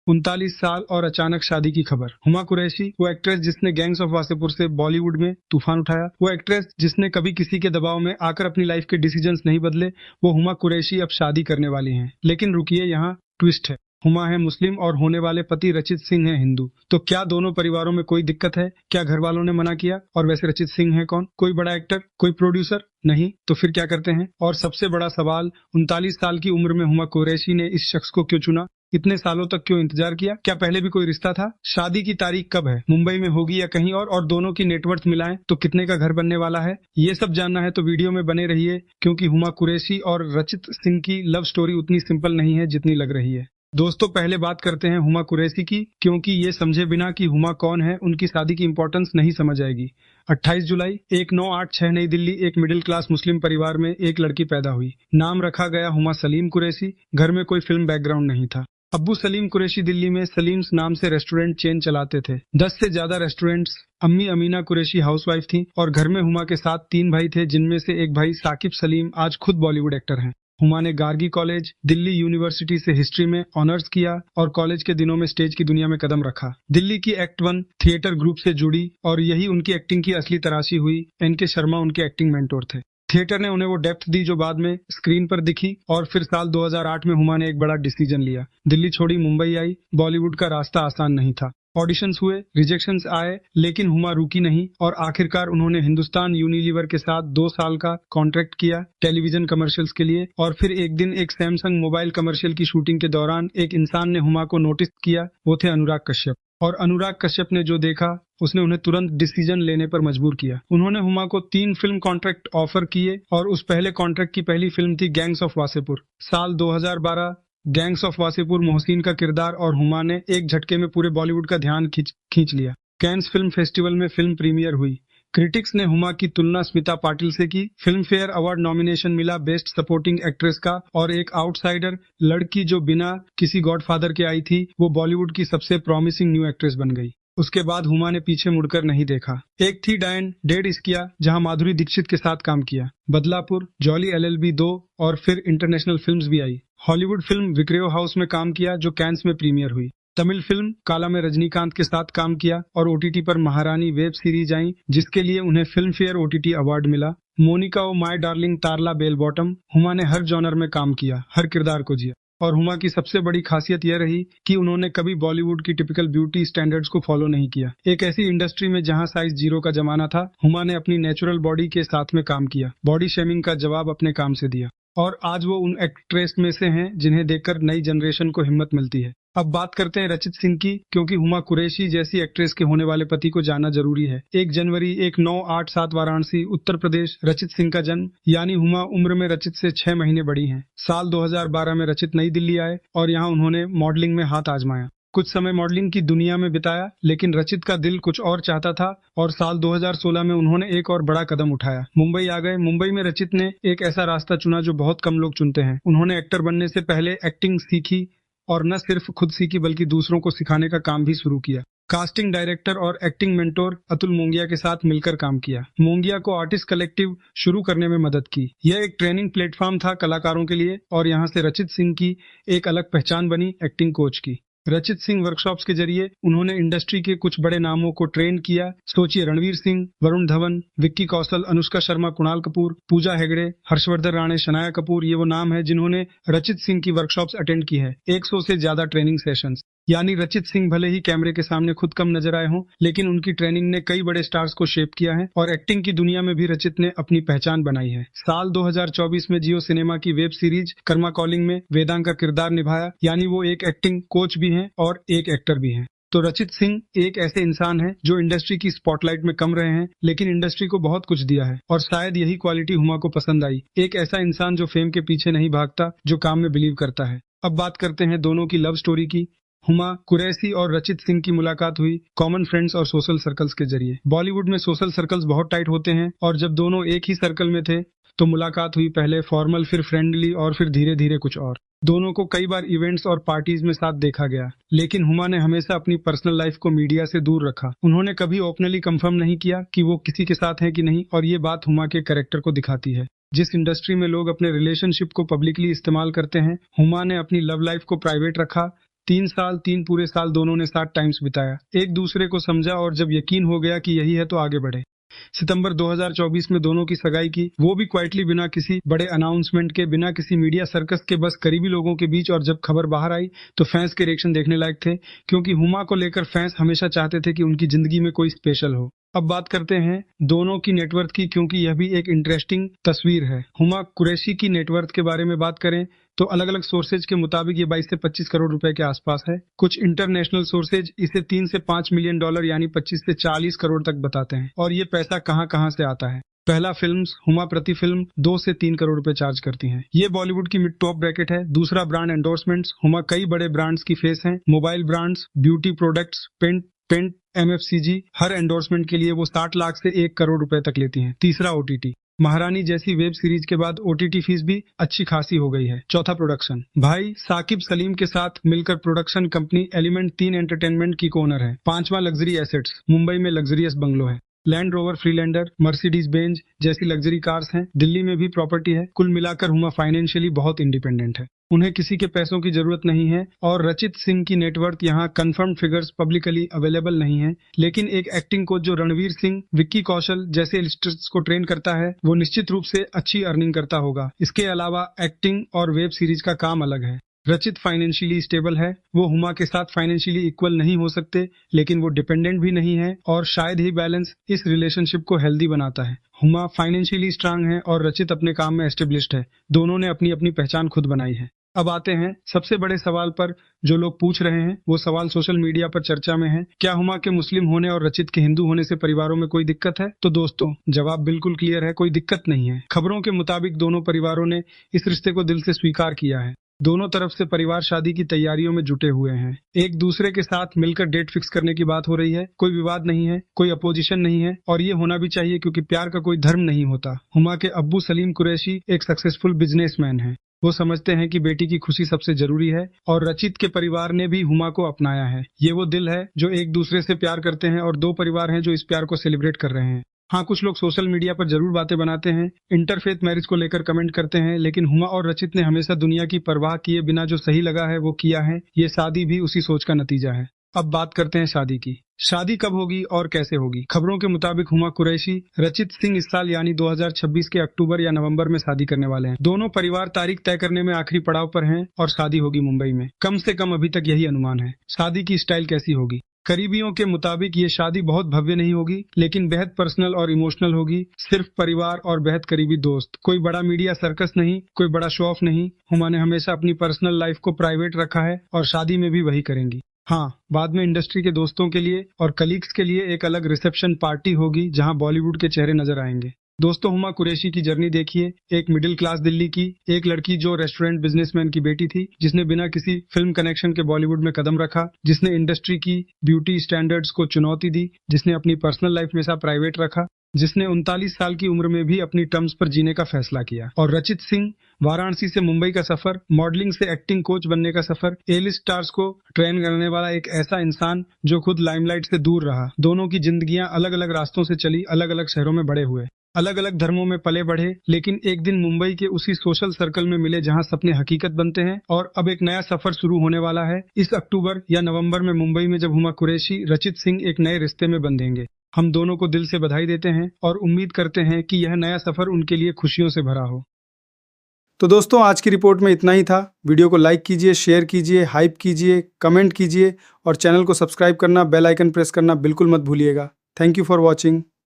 39 साल और अचानक शादी की खबर। हुमा कुरैशी, वो एक्ट्रेस जिसने गैंग्स ऑफ वासेपुर से बॉलीवुड में तूफान उठाया, वो एक्ट्रेस जिसने कभी किसी के दबाव में आकर अपनी लाइफ के डिसीजंस नहीं बदले, वो हुमा कुरैशी अब शादी करने वाली हैं। लेकिन रुकिए, यहाँ ट्विस्ट है। हुमा है मुस्लिम और होने वाले पति रचित सिंह है हिंदू। तो क्या दोनों परिवारों में कोई दिक्कत है? क्या घर वालों ने मना किया? और वैसे रचित सिंह है कौन? कोई बड़ा एक्टर, कोई प्रोड्यूसर? नहीं तो फिर क्या करते हैं? और सबसे बड़ा सवाल, 39 साल की उम्र में हुमा कुरैशी ने इस शख्स को क्यों चुना? इतने सालों तक क्यों इंतजार किया? क्या पहले भी कोई रिश्ता था? शादी की तारीख कब है? मुंबई में होगी या कहीं और दोनों की नेटवर्थ मिलाएं तो कितने का घर बनने वाला है? ये सब जानना है तो वीडियो में बने रहिए, क्योंकि हुमा कुरैशी और रचित सिंह की लव स्टोरी उतनी सिंपल नहीं है जितनी लग रही है। दोस्तों, पहले बात करते हैं हुमा कुरैशी की, क्योंकि ये समझे बिना कि हुमा कौन है, उनकी शादी की इंपॉर्टेंस नहीं समझ आएगी। 28 जुलाई 1986 नई दिल्ली, एक मिडिल क्लास मुस्लिम परिवार में एक लड़की पैदा हुई। नाम रखा गया हुमा सलीम कुरैशी। घर में कोई फिल्म बैकग्राउंड नहीं था। अब्बू सलीम कुरैशी दिल्ली में सलीम्स नाम से रेस्टोरेंट चेन चलाते थे। 10 से ज्यादा रेस्टोरेंट्स। अम्मी अमीना कुरैशी हाउसवाइफ थी और घर में हुमा के साथ 3 भाई थे, जिनमें से एक भाई साकिब सलीम आज खुद बॉलीवुड एक्टर हैं। हुमा ने गार्गी कॉलेज, दिल्ली यूनिवर्सिटी से हिस्ट्री में ऑनर्स किया और कॉलेज के दिनों में स्टेज की दुनिया में कदम रखा। दिल्ली की एक्ट 1 थिएटर ग्रुप से जुड़ी और यही उनकी एक्टिंग की असली तराशी हुई। एनके शर्मा उनके एक्टिंग मेंटोर थे। थिएटर ने उन्हें वो डेप्थ दी जो बाद में स्क्रीन पर दिखी। और फिर साल 2008 में हुमा ने एक बड़ा डिसीजन लिया। दिल्ली छोड़ी, मुंबई आई। बॉलीवुड का रास्ता आसान नहीं था। ऑडिशंस हुए, रिजेक्शंस आए, लेकिन हुमा रुकी नहीं और आखिरकार उन्होंने हिंदुस्तान यूनिलीवर के साथ 2 साल का कॉन्ट्रैक्ट किया टेलीविजन कमर्शियल्स के लिए। और फिर एक दिन एक सैमसंग मोबाइल कमर्शियल की शूटिंग के दौरान एक इंसान ने हुमा को नोटिस किया। वो थे अनुराग कश्यप। और अनुराग कश्यप ने जो देखा, उसने उन्हें तुरंत डिसीजन लेने पर मजबूर किया। उन्होंने हुमा को 3 फिल्म कॉन्ट्रैक्ट ऑफर किए और उस पहले कॉन्ट्रैक्ट की पहली फिल्म थी गैंग्स ऑफ वासेपुर। साल 2012 गैंग्स ऑफ वासेपुर मोहसिन का किरदार और हुमा ने एक झटके में पूरे बॉलीवुड का ध्यान खींच लिया। कैन्स फिल्म फेस्टिवल में फिल्म प्रीमियर हुई। क्रिटिक्स ने हुमा की तुलना स्मिता पाटिल से की। फिल्म फेयर अवार्ड नॉमिनेशन मिला बेस्ट सपोर्टिंग एक्ट्रेस का। और एक आउटसाइडर लड़की जो बिना किसी गॉडफादर के आई थी, वो बॉलीवुड की सबसे प्रॉमिसिंग न्यू एक्ट्रेस बन गई। उसके बाद हुमा ने पीछे मुड़कर नहीं देखा। एक थी डायन, डेढ़ इश्किया, जहां माधुरी दीक्षित के साथ काम किया। बदलापुर, जॉली LLB 2 और फिर इंटरनेशनल फिल्म्स भी आई। हॉलीवुड फिल्म विक्रेयो हाउस में काम किया जो कैन्स में प्रीमियर हुई। तमिल फिल्म काला में रजनीकांत के साथ काम किया और OTT पर महारानी वेब सीरीज आई, जिसके लिए उन्हें फिल्म फेयर OTT अवार्ड मिला। Monica O my darling, Tarla bell bottom. Huma ने हर जॉनर में काम किया, हर किरदार को जिया। और हुमा की सबसे बड़ी खासियत यह रही कि उन्होंने कभी बॉलीवुड की टिपिकल ब्यूटी स्टैंडर्ड्स को फॉलो नहीं किया। एक ऐसी इंडस्ट्री में जहां साइज 0 का जमाना था, हुमा ने अपनी नेचुरल बॉडी के साथ में काम किया। बॉडी शेमिंग का जवाब अपने काम से दिया। और आज वो उन एक्ट्रेस में से हैं जिन्हें देखकर नई जनरेशन को हिम्मत मिलती है। अब बात करते हैं रचित सिंह की, क्योंकि हुमा कुरैशी जैसी एक्ट्रेस के होने वाले पति को जानना जरूरी है। 1 जनवरी 1987 वाराणसी, उत्तर प्रदेश, रचित सिंह का जन्म। यानी हुमा उम्र में रचित से 6 महीने बड़ी हैं। साल 2012 में रचित नई दिल्ली आए और यहाँ उन्होंने मॉडलिंग में हाथ आजमाया। कुछ समय मॉडलिंग की दुनिया में बिताया, लेकिन रचित का दिल कुछ और चाहता था और साल 2016 में उन्होंने एक और बड़ा कदम उठाया। मुंबई आ गए। मुंबई में रचित ने एक ऐसा रास्ता चुना जो बहुत कम लोग चुनते हैं। उन्होंने एक्टर बनने से पहले एक्टिंग सीखी और न सिर्फ खुद सीखी बल्कि दूसरों को सिखाने का काम भी शुरू किया। कास्टिंग डायरेक्टर और एक्टिंग मेंटोर अतुल मोंगिया के साथ मिलकर काम किया। मोंगिया को आर्टिस्ट कलेक्टिव शुरू करने में मदद की। यह एक ट्रेनिंग प्लेटफॉर्म था कलाकारों के लिए और यहाँ से रचित सिंह की एक अलग पहचान बनी, एक्टिंग कोच की। रचित सिंह वर्कशॉप्स के जरिए उन्होंने इंडस्ट्री के कुछ बड़े नामों को ट्रेन किया। सोचिए, रणवीर सिंह, वरुण धवन, विक्की कौशल, अनुष्का शर्मा, कुणाल कपूर, पूजा हेगड़े, हर्षवर्धन राणे, शनाया कपूर, ये वो नाम है जिन्होंने रचित सिंह की वर्कशॉप्स अटेंड की है। 100 से ज्यादा ट्रेनिंग सेशंस। यानी रचित सिंह भले ही कैमरे के सामने खुद कम नजर आए हों, लेकिन उनकी ट्रेनिंग ने कई बड़े स्टार्स को शेप किया है और एक्टिंग की दुनिया में भी रचित ने अपनी पहचान बनाई है। साल 2024 में जियो सिनेमा की वेब सीरीज कर्मा कॉलिंग में वेदांग का किरदार निभाया। यानी वो एक एक्टिंग कोच भी हैं और एक एक्टर भी हैं। तो रचित सिंह एक ऐसे इंसान हैं जो इंडस्ट्री की स्पॉटलाइट में कम रहे हैं, लेकिन इंडस्ट्री को बहुत कुछ दिया है और शायद यही क्वालिटी हुमा को पसंद आई। एक ऐसा इंसान जो फेम के पीछे नहीं भागता, जो काम में बिलीव करता है। अब बात करते हैं दोनों की लव स्टोरी की। हुमा कुरैशी और रचित सिंह की मुलाकात हुई कॉमन फ्रेंड्स और सोशल सर्कल्स के जरिए। बॉलीवुड में सोशल सर्कल्स बहुत टाइट होते हैं और जब दोनों एक ही सर्कल में थे तो मुलाकात हुई, पहले फॉर्मल, फिर फ्रेंडली और फिर धीरे धीरे कुछ और। दोनों को कई बार इवेंट्स और पार्टीज में साथ देखा गया, लेकिन हुमा ने हमेशा अपनी पर्सनल लाइफ को मीडिया से दूर रखा। उन्होंने कभी ओपनली कंफर्म नहीं किया कि वो किसी के साथ हैं कि नहीं, और ये बात हुमा के कैरेक्टर को दिखाती है। जिस इंडस्ट्री में लोग अपने रिलेशनशिप को पब्लिकली इस्तेमाल करते हैं, हुमा ने अपनी लव लाइफ को प्राइवेट रखा। 3 साल 3 पूरे साल दोनों ने साथ टाइम्स बिताया, एक दूसरे को समझा और जब यकीन हो गया कि यही है तो आगे बढ़े। सितंबर 2024 में दोनों की सगाई की, वो भी क्वाइटली, बिना किसी बड़े अनाउंसमेंट के, बिना किसी मीडिया सर्कस के, बस करीबी लोगों के बीच। और जब खबर बाहर आई तो फैंस के रिएक्शन देखने लायक थे, क्योंकि हुमा को लेकर फैंस हमेशा चाहते थे कि उनकी जिंदगी में कोई स्पेशल हो। अब बात करते हैं दोनों की नेटवर्थ की, क्योंकि यह भी एक इंटरेस्टिंग तस्वीर है। हुमा कुरैशी की नेटवर्थ के बारे में बात करें तो अलग अलग सोर्सेज के मुताबिक ये 22 से 25 करोड़ रुपए के आसपास है। कुछ इंटरनेशनल सोर्सेज इसे 3 से 5 मिलियन डॉलर यानी 25 से 40 करोड़ तक बताते हैं। और ये पैसा कहां कहां से आता है? पहला, फिल्म्स। हुमा प्रति फिल्म 2 से 3 करोड़ रुपए चार्ज करती हैं। ये बॉलीवुड की मिड टॉप ब्रैकेट है। दूसरा, ब्रांड एंडोर्समेंट्स। हुमा कई बड़े ब्रांड्स की फेस हैं, mobile brands, beauty products, paint, MFCG. हर एंडोर्समेंट के लिए वो 60 लाख से 1 करोड़ रुपए तक लेती हैं। तीसरा, ओटीटी। महारानी जैसी वेब सीरीज के बाद ओटीटी फीस भी अच्छी खासी हो गई है। चौथा, प्रोडक्शन। भाई साकिब सलीम के साथ मिलकर प्रोडक्शन कंपनी एलिमेंट 3 एंटरटेनमेंट की ओनर है। पांचवा, लग्जरी एसेट्स। मुंबई में लग्जरियस बंगलो है, land rover, Freelander, Mercedes Benz जैसी लग्जरी कार्स हैं। दिल्ली में भी प्रॉपर्टी है। कुल मिलाकर हुमा फाइनेंशियली बहुत इंडिपेंडेंट है, उन्हें किसी के पैसों की जरूरत नहीं है। और रचित सिंह की नेटवर्थ यहाँ कंफर्म फिगर्स पब्लिकली अवेलेबल नहीं है, लेकिन एक एक्टिंग कोच जो रणवीर सिंह, विक्की कौशल जैसे इलिस्ट्रेटर्स को ट्रेन करता है, वो निश्चित रूप से अच्छी अर्निंग करता होगा। इसके अलावा एक्टिंग और वेब सीरीज का काम अलग है। रचित फाइनेंशियली स्टेबल है, वो हुमा के साथ फाइनेंशियली इक्वल नहीं हो सकते, लेकिन वो डिपेंडेंट भी नहीं है, और शायद ही बैलेंस इस रिलेशनशिप को हेल्दी बनाता है। हुमा फाइनेंशियली स्ट्रांग है और रचित अपने काम में एस्टेब्लिश्ड है। दोनों ने अपनी अपनी पहचान खुद बनाई है। अब आते हैं सबसे बड़े सवाल पर जो लोग पूछ रहे हैं। वो सवाल सोशल मीडिया पर चर्चा में है, क्या हुमा के मुस्लिम होने और रचित के हिंदू होने से परिवारों में कोई दिक्कत है? तो दोस्तों, जवाब बिल्कुल क्लियर है, कोई दिक्कत नहीं है। खबरों के मुताबिक दोनों परिवारों ने इस रिश्ते को दिल से स्वीकार किया है। दोनों तरफ से परिवार शादी की तैयारियों में जुटे हुए हैं। एक दूसरे के साथ मिलकर डेट फिक्स करने की बात हो रही है। कोई विवाद नहीं है, कोई अपोजिशन नहीं है, और ये होना भी चाहिए, क्योंकि प्यार का कोई धर्म नहीं होता। हुमा के अब्बू सलीम कुरैशी एक सक्सेसफुल बिजनेसमैन हैं। वो समझते हैं कि बेटी की खुशी सबसे जरूरी है, और रचित के परिवार ने भी हुमा को अपनाया है। ये वो दिल है जो एक दूसरे से प्यार करते हैं, और दो परिवार हैं जो इस प्यार को सेलिब्रेट कर रहे हैं। हाँ, कुछ लोग सोशल मीडिया पर जरूर बातें बनाते हैं, इंटरफेथ मैरिज को लेकर कमेंट करते हैं, लेकिन हुमा और रचित ने हमेशा दुनिया की परवाह किए बिना जो सही लगा है वो किया है। ये शादी भी उसी सोच का नतीजा है। अब बात करते हैं शादी की। शादी कब होगी और कैसे होगी? खबरों के मुताबिक हुमा कुरैशी, रचित सिंह इस साल यानी 2026 के अक्टूबर या नवंबर में शादी करने वाले हैं। दोनों परिवार तारीख तय करने में आखिरी पड़ाव पर हैं, और शादी होगी मुंबई में। कम से कम अभी तक यही अनुमान है। शादी की स्टाइल कैसी होगी? करीबियों के मुताबिक ये शादी बहुत भव्य नहीं होगी, लेकिन बेहद पर्सनल और इमोशनल होगी। सिर्फ परिवार और बेहद करीबी दोस्त, कोई बड़ा मीडिया सर्कस नहीं, कोई बड़ा शो ऑफ नहीं। हुमा ने हमेशा अपनी पर्सनल लाइफ को प्राइवेट रखा है, और शादी में भी वही करेंगी। हाँ, बाद में इंडस्ट्री के दोस्तों के लिए और कलीग्स के लिए एक अलग रिसेप्शन पार्टी होगी, जहां बॉलीवुड के चेहरे नजर आएंगे। दोस्तों, हुमा कुरैशी की जर्नी देखिए। एक मिडिल क्लास दिल्ली की एक लड़की जो रेस्टोरेंट बिजनेसमैन की बेटी थी, जिसने बिना किसी फिल्म कनेक्शन के बॉलीवुड में कदम रखा, जिसने इंडस्ट्री की ब्यूटी स्टैंडर्ड्स को चुनौती दी, जिसने अपनी पर्सनल लाइफ हमेशा प्राइवेट रखा, जिसने 39 साल की उम्र में भी अपनी टर्म्स पर जीने का फैसला किया। और रचित सिंह, वाराणसी से मुंबई का सफर, मॉडलिंग से एक्टिंग कोच बनने का सफर, ए-लिस्ट स्टार्स को ट्रेन करने वाला एक ऐसा इंसान जो खुद लाइमलाइट से दूर रहा। दोनों की जिंदगियां अलग अलग रास्तों से चली, अलग अलग शहरों में बड़े हुए, अलग अलग धर्मों में पले बढ़े, लेकिन एक दिन मुंबई के उसी सोशल सर्कल में मिले जहां सपने हकीकत बनते हैं। और अब एक नया सफर शुरू होने वाला है। इस अक्टूबर या नवंबर में मुंबई में, जब हुमा कुरैशी, रचित सिंह एक नए रिश्ते में बंधेंगे। हम दोनों को दिल से बधाई देते हैं और उम्मीद करते हैं कि यह नया सफर उनके लिए खुशियों से भरा हो। तो दोस्तों, आज की रिपोर्ट में इतना ही था। वीडियो को लाइक कीजिए, शेयर कीजिए, हाइप कीजिए, कमेंट कीजिए, और चैनल को सब्सक्राइब करना, बेल आइकन प्रेस करना बिल्कुल मत भूलिएगा। Thank you for watching.